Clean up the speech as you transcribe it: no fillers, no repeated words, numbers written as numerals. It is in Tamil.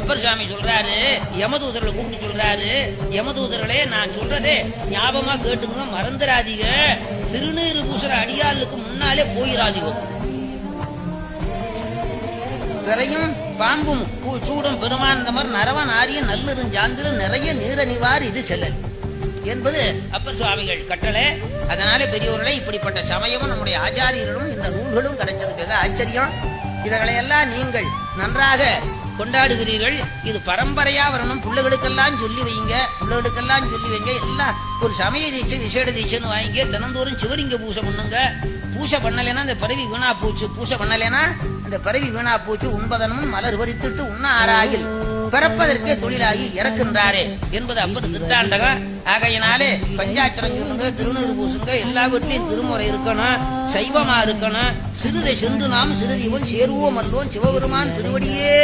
அப்பர் சாமி சொல்றாரு, யமதூதர்களை கூப்பிட்டு சொல்றாரு, யமதூதர்களே நான் சொல்றதே ஞாபகமா கேட்டுங்க, மறந்துடாதீங்க. திருநீறு பூசுற அடியாளுக்கு முன்னாலே போயிராதீங்க. பிறையும் பாம்பும் சூடும் பெருமானந்தமர் நரவன் ஆரிய நல்லிரும் சாந்திலும் நிறைய நீரணிவார் இது செல்லல் என்பது அப்பர் சுவாமிகள் கட்டளை. அதனால பெரியவர்களே, இப்படிப்பட்ட சமயமும் நம்முடைய ஆச்சாரியர்களும் இந்த நூல்களும் கிடைச்சது மிக ஆச்சரியம். இவைகளையெல்லாம் நீங்கள் நன்றாக கொண்டாடுகிறீர்கள். இது பரம்பரையா வரணும். பிள்ளைகளுக்கெல்லாம் சொல்லி வைங்க, பிள்ளைகளுக்கெல்லாம் சொல்லி வைங்க. எல்லாம் ஒரு சமய தீட்சை விசேட தீட்சைன்னு வாங்கிங்க. தினந்தோறும் சிவலிங்க பூசை பண்ணுங்க. பூசை பண்ணலைன்னா அந்த பிறவி வீணா போச்சு. பூசை பண்ணலைன்னா அந்த பிறவி வீணா போச்சு. உண்பதனும் மலர் பறித்துட்டு உண்ண ஆராயில் பிறப்பதற்கே தொழிலாகி இறக்கின்றாரே என்பது அப்பர் திருத்தாண்டகம். ஆகையினாலே பஞ்சாட்சரம் சொல்லுங்க, திருநீறு பூசுங்க. எல்லா வீட்லையும் திருமுறை இருக்கணும், சைவமா இருக்கணும். சிறுதை சென்று நாம் சிறுதீவன் சேருவோம் அல்லோம் சிவபெருமான் திருவடியே